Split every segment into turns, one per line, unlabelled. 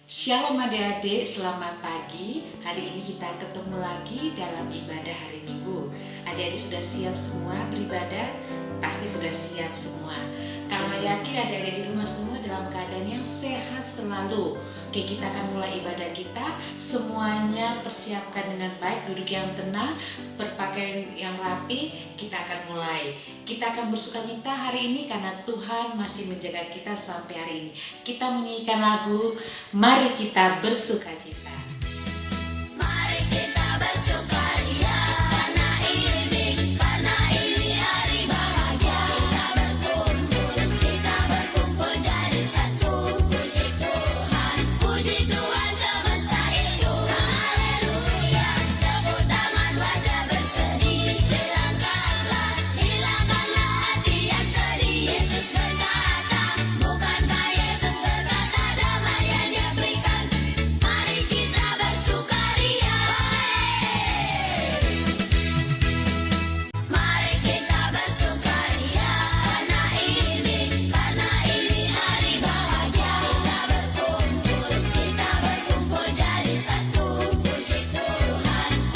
Shalom adik-adik, selamat pagi. Hari ini kita ketemu lagi dalam ibadah hari Minggu. Adik-adik sudah siap semua beribadah? Pasti sudah siap semua. Karena yakin adik-adik di rumah semua dalam keadaan yang sehat selalu. Oke, kita akan mulai ibadah kita. Semuanya persiapkan dengan baik, duduk yang tenang, berpakaian yang rapi. Kita akan mulai. Kita akan bersukacita hari ini karena Tuhan masih menjaga kita sampai hari ini. Kita menyanyikan lagu Mari kita bersukacita.
Mari kita bersukaria karena ini hari bahagia. Kita berkumpul jadi satu. Puji Tuhan semesta itu. Haleluya. Tepuk tangan wajah bersedih. Hilangkanlah hati yang sedih. Yesus berkata, bukankah Yesus berkata damai yang Dia berikan. Mari kita bersukaria. Mari kita bersukaria karena ini hari bahagia. Kita berkumpul jadi satu.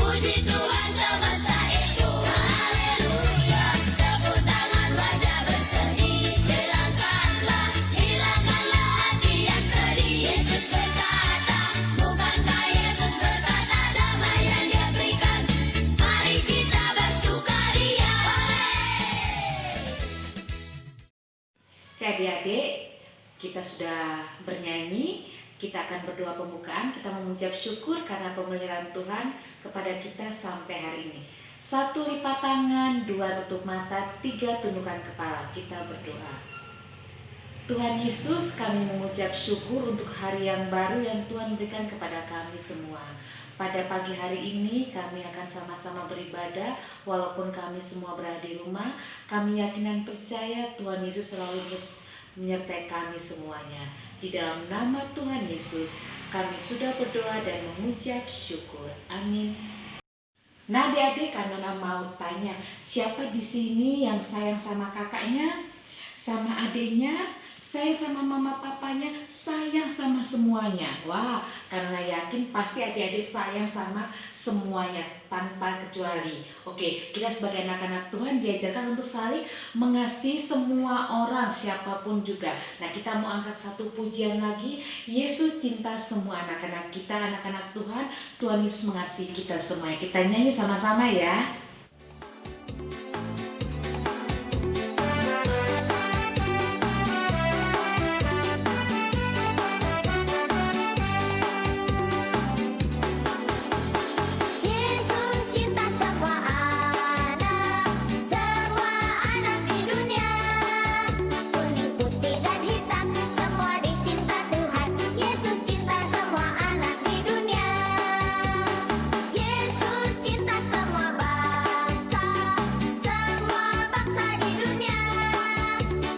Puji Tuhan semesta itu. Haleluya. Tepuk tangan wajah bersedih. Hilangkanlah hati yang sedih. Yesus berkata, bukankah Yesus berkata damai yang Dia berikan. Mari kita bersukaria.
Oke adik-adik, kita sudah bernyanyi. Kita akan berdoa pembukaan. Kita mengucap syukur karena pemeliharaan Tuhan kepada kita sampai hari ini. 1 lipat tangan, 2 tutup mata, 3 tundukkan kepala. Kita berdoa. Tuhan Yesus, kami mengucap syukur untuk hari yang baru yang Tuhan berikan kepada kami semua. Pada pagi hari ini kami akan sama-sama beribadah. Walaupun kami semua berada di rumah, kami yakin dan percaya Tuhan Yesus selalu menyertai kami semuanya. Di dalam nama Tuhan Yesus kami sudah berdoa dan mengucap syukur. Amin. Nah adik-adik, karena mau tanya, siapa di sini yang sayang sama kakaknya, sama adiknya, sayang sama mama papanya, sayang sama semuanya? Wah, karena yakin pasti adik-adik sayang sama semuanya tanpa kecuali. Oke, kita sebagai anak-anak Tuhan diajarkan untuk saling mengasihi semua orang, siapapun juga. Nah, kita mau angkat satu pujian lagi. Yesus cinta semua anak-anak kita, anak-anak Tuhan. Tuhan Yesus mengasihi kita semuanya. Kita nyanyi sama-sama ya.
Yesus cinta semua anak di dunia. Kuning, putih, dan hitam, semua dicinta Tuhan. Yesus cinta semua anak di dunia. Yesus cinta semua bangsa di dunia.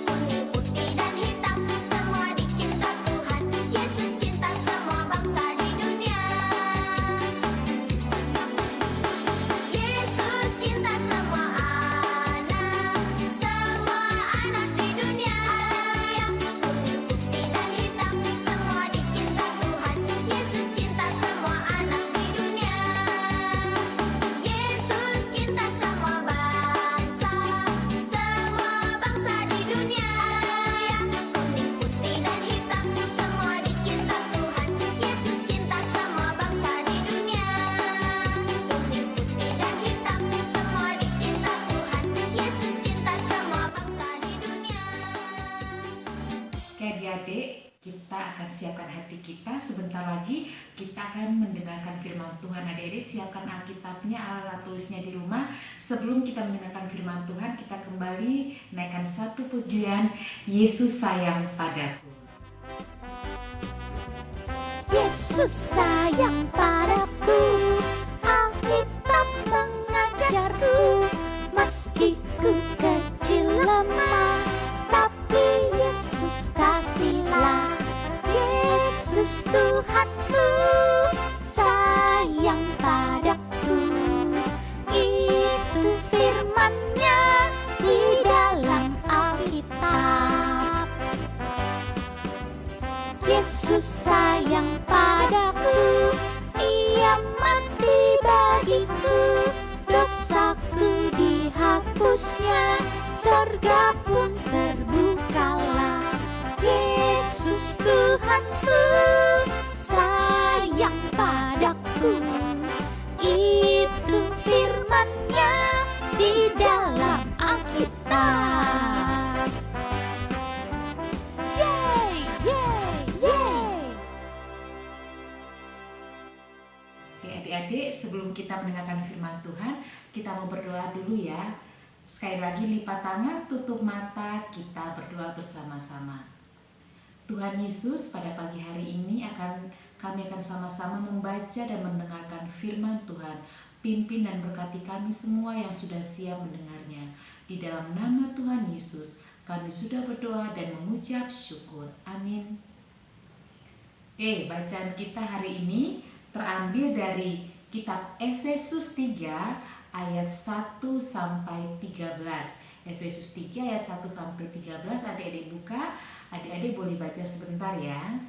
Kuning, putih, dan hitam, semua dicinta Tuhan. Yesus cinta semua bangsa di dunia. Yesus cinta semua anak di dunia. Kuning, putih, dan hitam, semua dicinta Tuhan. Yesus cinta semua anak di dunia. Yesus cinta semua bangsa di dunia. Kuning, putih, dan hitam, semua dicinta Tuhan. Yesus cinta semua bangsa di dunia. Kuning, putih, dan hitam, semua dicinta Tuhan. Yesus cinta semua bangsa di dunia.
Oke adik-adik, kita akan siapkan hati kita. Sebentar lagi kita akan mendengarkan firman Tuhan. Adik-adik siapkan Alkitabnya, alat tulisnya di rumah. Sebelum kita mendengarkan firman Tuhan, kita kembali naikkan satu pujian, Yesus sayang padaku.
Yesus sayang padaku, Alkitab mengajarku, meski ku kecil lemah, tapi Yesus kasihlah. Yesus Tuhanku sayang padaku, itu firman-Nya di dalam Alkitab. Yesus sayang padaku, Ia mati bagiku, dosaku dihapusnya, sorga pun terbukalah. Yesus Tuhanku sayang padaku, itu firman-Nya di dalam Alkitab. Yeay, yeay, yeay.
Oke adik-adik, sebelum kita mendengarkan firman Tuhan, kita mau berdoa dulu ya. Sekali lagi lipat tangan, tutup mata, kita berdoa bersama-sama. Tuhan Yesus, pada pagi hari ini kami akan sama-sama membaca dan mendengarkan firman Tuhan. Pimpin dan berkati kami semua yang sudah siap mendengarnya. Di dalam nama Tuhan Yesus, kami sudah berdoa dan mengucap syukur. Amin. Oke, bacaan kita hari ini terambil dari kitab Efesus 3 ayat 1 sampai 13. Efesus 3 ayat 1 sampai 13, adik-adik buka. Adik-adik boleh baca sebentar ya.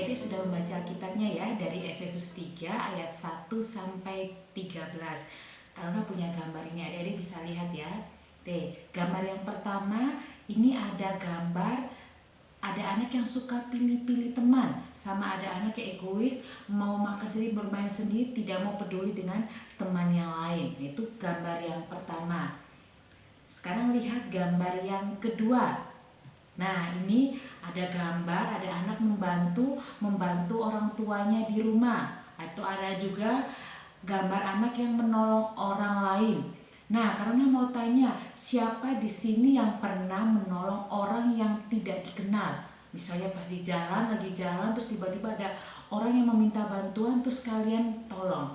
Sudah membaca Alkitabnya ya, dari Efesus 3 ayat 1 sampai 13. Kalau nggak punya gambar ini, adik-adik bisa lihat ya. Gambar yang pertama ini ada gambar ada anak yang suka pilih-pilih teman, sama ada anak yang egois, mau makan sendiri, bermain sendiri, tidak mau peduli dengan teman yang lain. Itu gambar yang pertama. Sekarang lihat gambar yang kedua. Nah, ini ada gambar, ada anak membantu orang tuanya di rumah. Atau ada juga gambar anak yang menolong orang lain. Nah, karena mau tanya, siapa di sini yang pernah menolong orang yang tidak dikenal? Misalnya pas di jalan, lagi jalan, terus tiba-tiba ada orang yang meminta bantuan, terus kalian tolong.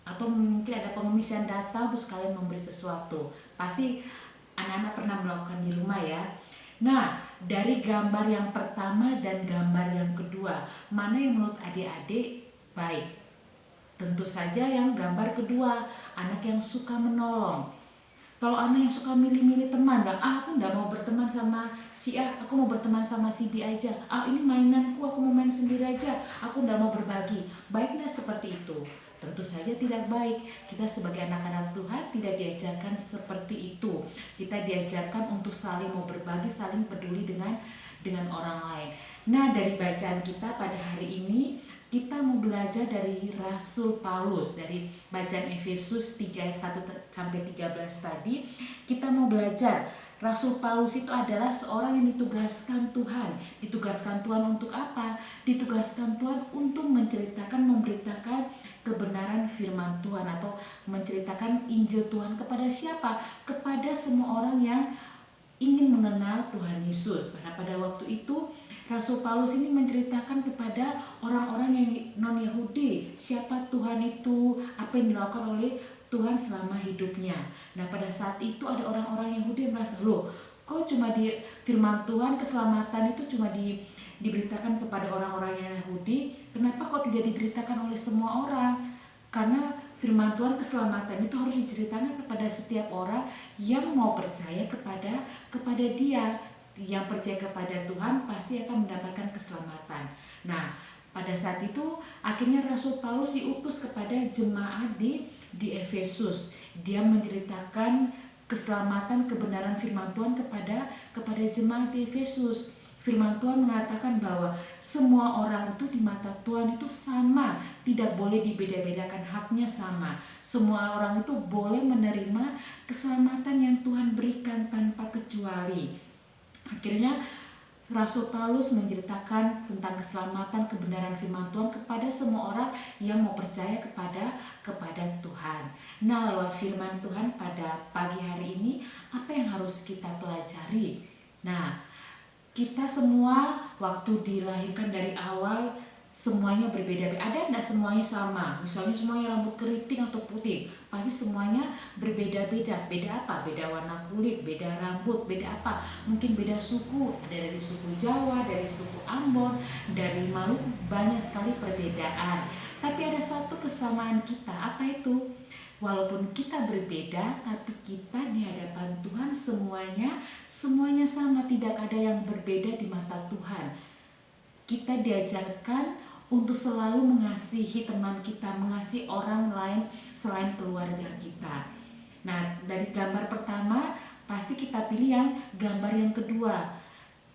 Atau mungkin ada pengemis yang datang, terus kalian memberi sesuatu. Pasti anak-anak pernah melakukan di rumah ya. Nah, dari gambar yang pertama dan gambar yang kedua, mana yang menurut adik-adik baik? Tentu saja yang gambar kedua, anak yang suka menolong. Kalau anak yang suka milih-milih teman, aku nggak mau berteman sama si A, aku mau berteman sama si B aja. Ini mainanku, aku mau main sendiri aja, aku nggak mau berbagi. Baik nggak seperti itu? Tentu saja tidak baik. Kita sebagai anak-anak Tuhan tidak diajarkan seperti itu. Kita diajarkan untuk saling mau berbagi, saling peduli dengan orang lain. Nah, dari bacaan kita pada hari ini, kita mau belajar dari Rasul Paulus, dari bacaan Efesus 3 ayat 1 sampai 13 tadi. Kita mau belajar Rasul Paulus itu adalah seorang yang ditugaskan Tuhan. Ditugaskan Tuhan untuk apa? Ditugaskan Tuhan untuk memberitakan kebenaran firman Tuhan, atau menceritakan Injil Tuhan kepada siapa? Kepada semua orang yang ingin mengenal Tuhan Yesus. Karena pada waktu itu Rasul Paulus ini menceritakan kepada orang-orang yang non-Yahudi siapa Tuhan itu, apa yang dilakukan oleh Tuhan selama hidupnya. Nah, pada saat itu ada orang-orang Yahudi yang merasa, loh, kok cuma di firman Tuhan keselamatan itu cuma diberitakan kepada orang-orang yang Yahudi, kenapa kok tidak diberitakan oleh semua orang? Karena firman Tuhan keselamatan itu harus diceritakan kepada setiap orang yang mau percaya kepada Dia. Yang percaya kepada Tuhan pasti akan mendapatkan keselamatan. Nah, pada saat itu akhirnya Rasul Paulus diutus kepada jemaat di Efesus. Dia menceritakan keselamatan, kebenaran firman Tuhan kepada jemaat di Efesus. Firman Tuhan mengatakan bahwa semua orang itu di mata Tuhan itu sama, tidak boleh dibeda-bedakan, haknya sama. Semua orang itu boleh menerima keselamatan yang Tuhan berikan tanpa kecuali. Akhirnya Rasul Paulus menceritakan tentang keselamatan, kebenaran firman Tuhan kepada semua orang yang mau percaya kepada Tuhan. Nah, lewat firman Tuhan pada pagi hari ini, apa yang harus kita pelajari? Nah, kita semua waktu dilahirkan dari awal semuanya berbeda-beda. Ada enggak semuanya sama? Misalnya semuanya rambut keriting atau putih, pasti semuanya berbeda-beda. Beda apa? Beda warna kulit, beda rambut, beda apa? Mungkin beda suku. Ada dari suku Jawa, dari suku Ambon, dari Maluku, banyak sekali perbedaan. Tapi ada satu kesamaan kita. Apa itu? Walaupun kita berbeda, tapi kita di hadapan Tuhan semuanya sama, tidak ada yang berbeda di mata Tuhan. Kita diajarkan untuk selalu mengasihi teman kita, mengasihi orang lain selain keluarga kita. Nah, dari gambar pertama pasti kita pilih yang gambar yang kedua.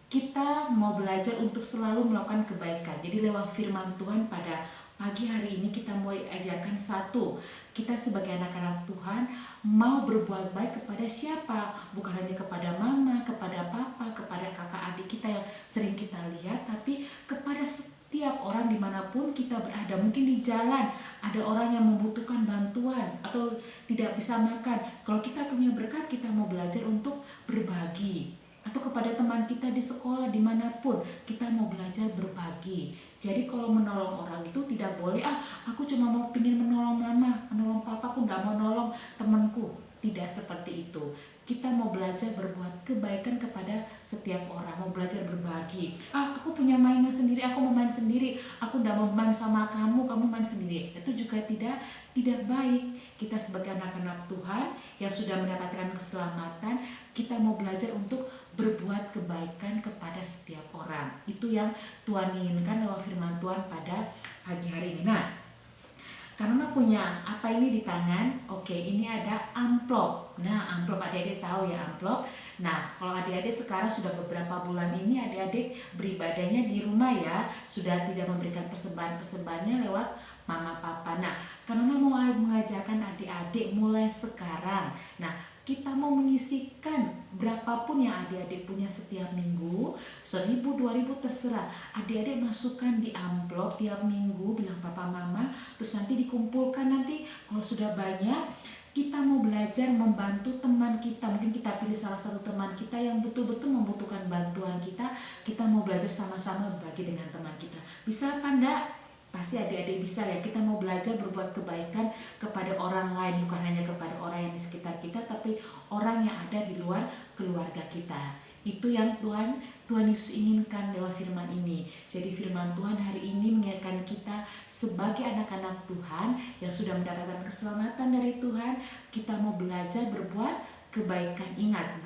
Kita mau belajar untuk selalu melakukan kebaikan. Jadi lewat firman Tuhan pada pagi hari ini kita mau diajarkan satu, kita sebagai anak-anak Tuhan mau berbuat baik kepada siapa? Bukan hanya kepada mama, kepada papa, kepada kakak adik kita yang sering kita lihat, tapi kepada setiap orang dimanapun kita berada. Mungkin di jalan ada orang yang membutuhkan bantuan atau tidak bisa makan. Kalau kita punya berkat, kita mau belajar untuk berbagi. Atau kepada teman kita di sekolah dimanapun, kita mau belajar berbagi. Jadi kalau menolong orang itu tidak boleh, aku cuma mau pingin menolong mama, menolong papa, aku gak mau nolong temanku. Tidak seperti itu. Kita mau belajar berbuat kebaikan kepada setiap orang, mau belajar berbagi. Aku punya mainan sendiri, aku mau main sendiri, aku gak mau main sama kamu main sendiri. Itu juga tidak baik. Kita sebagai anak-anak Tuhan yang sudah mendapatkan keselamatan, kita mau belajar untuk berbuat kebaikan kepada setiap orang. Itu yang Tuhan inginkan lewat firman Tuhan pada pagi hari ini. Nah, karena punya apa ini di tangan? Oke, ini ada amplop. Nah, amplop adik-adik tahu ya amplop. Nah, kalau adik-adik sekarang sudah beberapa bulan ini adik-adik beribadahnya di rumah ya, sudah tidak memberikan persembahan-persembahannya lewat mama papa. Nah, karena mau mengajarkan adik-adik mulai sekarang. Nah, kita mau menyisihkan berapapun yang adik-adik punya setiap minggu, 1.000, 2.000 terserah. Adik-adik masukkan di amplop tiap minggu, bilang papa mama, terus nanti dikumpulkan. Nanti kalau sudah banyak, kita mau belajar membantu teman kita. Mungkin kita pilih salah satu teman kita yang betul-betul membutuhkan bantuan kita. Kita mau belajar sama-sama berbagi dengan teman kita. Bisa apa enggak? Pasti adik-adik bisa ya. Kita mau belajar berbuat kebaikan kepada orang lain, bukan hanya kepada orang yang di sekitar kita, tapi orang yang ada di luar keluarga kita. Itu yang Tuhan Yesus inginkan lewat firman ini. Jadi firman Tuhan hari ini mengingatkan kita sebagai anak-anak Tuhan yang sudah mendapatkan keselamatan dari Tuhan, kita mau belajar berbuat kebaikan. Ingat,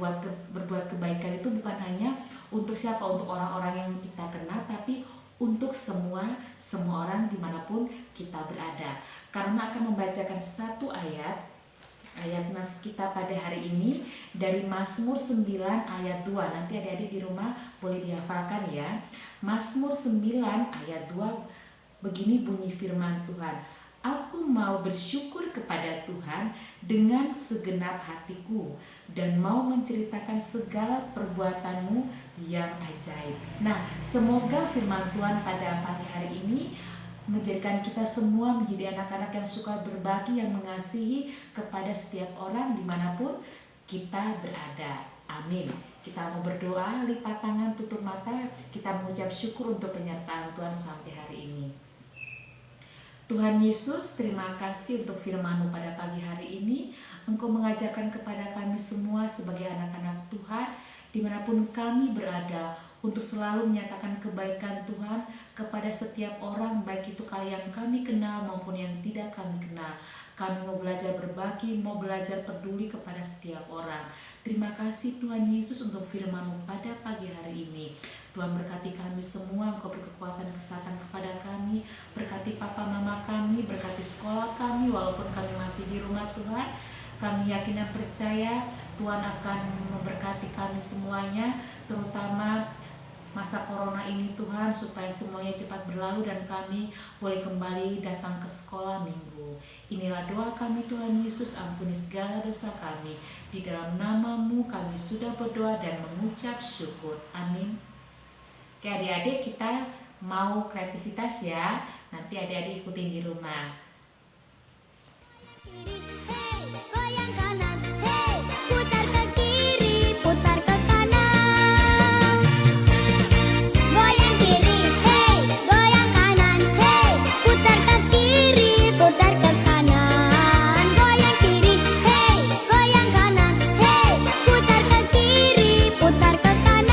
berbuat kebaikan itu bukan hanya untuk siapa, untuk orang-orang yang kita kenal, tapi untuk semua orang dimanapun kita berada. Karena akan membacakan satu ayat nas kita pada hari ini dari Mazmur 9 ayat 2. Nanti adik-adik di rumah boleh dihafalkan ya. Mazmur 9 ayat 2, begini bunyi firman Tuhan. Aku mau bersyukur kepada Tuhan dengan segenap hatiku dan mau menceritakan segala perbuatanmu yang ajaib. Nah, semoga firman Tuhan pada pagi hari ini menjadikan kita semua menjadi anak-anak yang suka berbagi, yang mengasihi kepada setiap orang dimanapun kita berada. Amin. Kita mau berdoa, lipat tangan, tutup mata, kita mengucap syukur untuk penyertaan Tuhan sampai hari ini. Tuhan Yesus, terima kasih untuk firman-Mu pada pagi hari ini. Engkau mengajarkan kepada kami semua sebagai anak-anak Tuhan, dimanapun kami berada, untuk selalu menyatakan kebaikan Tuhan kepada setiap orang, baik itu yang kami kenal maupun yang tidak kami kenal. Kami mau belajar berbagi, mau belajar peduli kepada setiap orang. Terima kasih Tuhan Yesus untuk firman-Mu pada pagi hari ini. Tuhan berkati kami semua, Engkau beri kekuatan kesehatan kepada kami, berkati papa mama kami, berkati sekolah kami walaupun kami masih di rumah Tuhan. Kami yakin dan percaya Tuhan akan memberkati kami semuanya, terutama masa corona ini Tuhan, supaya semuanya cepat berlalu dan kami boleh kembali datang ke sekolah minggu. Inilah doa kami Tuhan Yesus, ampuni segala dosa kami. Di dalam nama-Mu kami sudah berdoa dan mengucap syukur. Amin. Oke adik-adik, kita mau kreativitas ya. Nanti adik-adik ikutin di rumah.
Hey, goyang kanan, hey, putar ke kiri, putar ke kanan. Goyang kiri, hey, goyang kanan, hey, putar ke kiri, putar ke kanan. Goyang kiri, hey, goyang kanan, hey, putar ke kiri, putar ke kanan.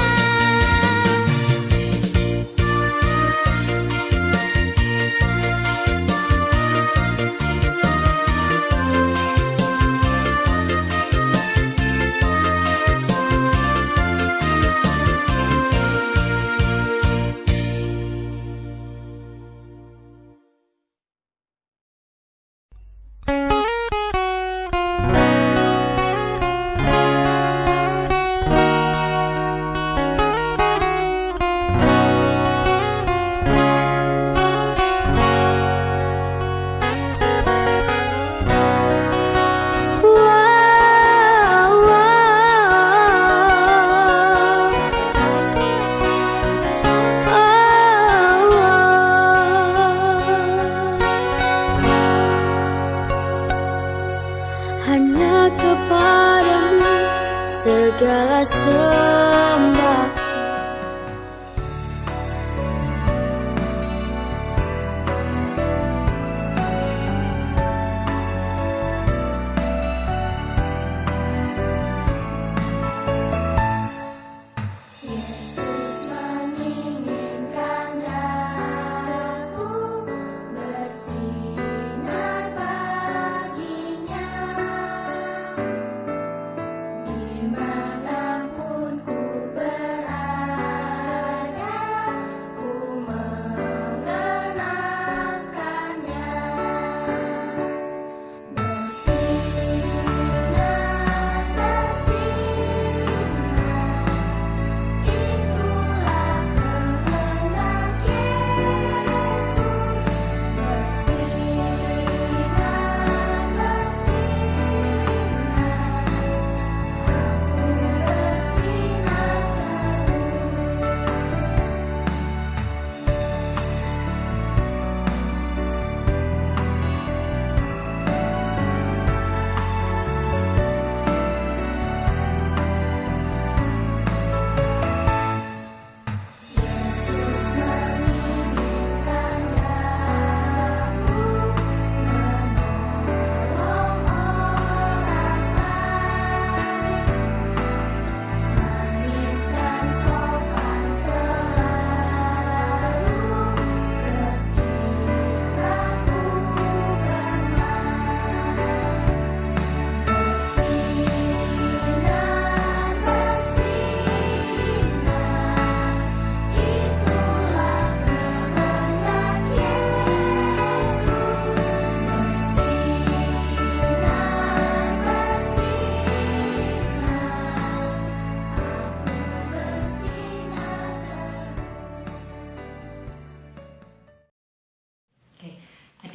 Hanya kepadamu segala sembah. Yesus menginginkan aku bersinar baginya. Dimanapun ku berada.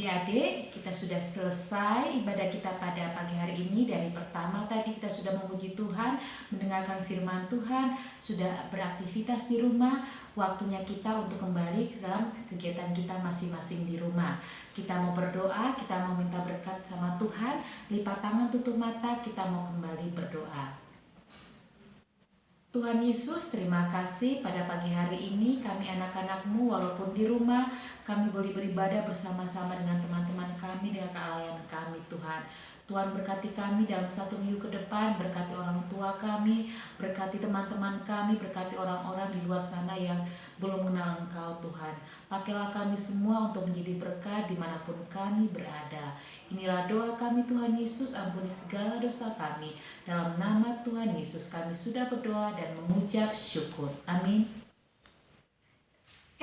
Adik-adik, kita sudah selesai ibadah kita pada pagi hari ini. Dari pertama tadi kita sudah memuji Tuhan, mendengarkan firman Tuhan, sudah beraktivitas di rumah. Waktunya kita untuk kembali ke dalam kegiatan kita masing-masing di rumah. Kita mau berdoa, kita mau minta berkat sama Tuhan. Lipat tangan, tutup mata, kita mau kembali berdoa. Tuhan Yesus, terima kasih pada pagi hari ini kami anak-anak-Mu walaupun di rumah kami boleh beribadah bersama-sama dengan teman-teman kami, dengan kealayan kami Tuhan. Tuhan berkati kami dalam 1 minggu ke depan, berkati orang tua kami, berkati teman-teman kami, berkati orang-orang di luar sana yang belum mengenal Engkau Tuhan. Pakailah kami semua untuk menjadi berkat dimanapun kami berada. Inilah doa kami Tuhan Yesus, ampuni segala dosa kami. Dalam nama Tuhan Yesus kami sudah berdoa dan mengucap syukur. Amin.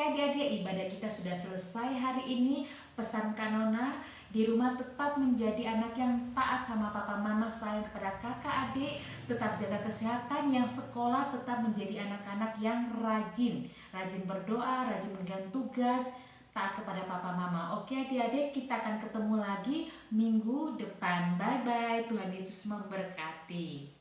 Adik-adik, ibadah kita sudah selesai hari ini. Pesan Kanona, di rumah tetap menjadi anak yang taat sama papa mama, sayang kepada kakak adik, tetap jaga kesehatan, yang sekolah tetap menjadi anak-anak yang rajin berdoa, rajin mengerjakan tugas, taat kepada papa mama. Oke adik-adik, kita akan ketemu lagi minggu depan. Bye-bye, Tuhan Yesus memberkati.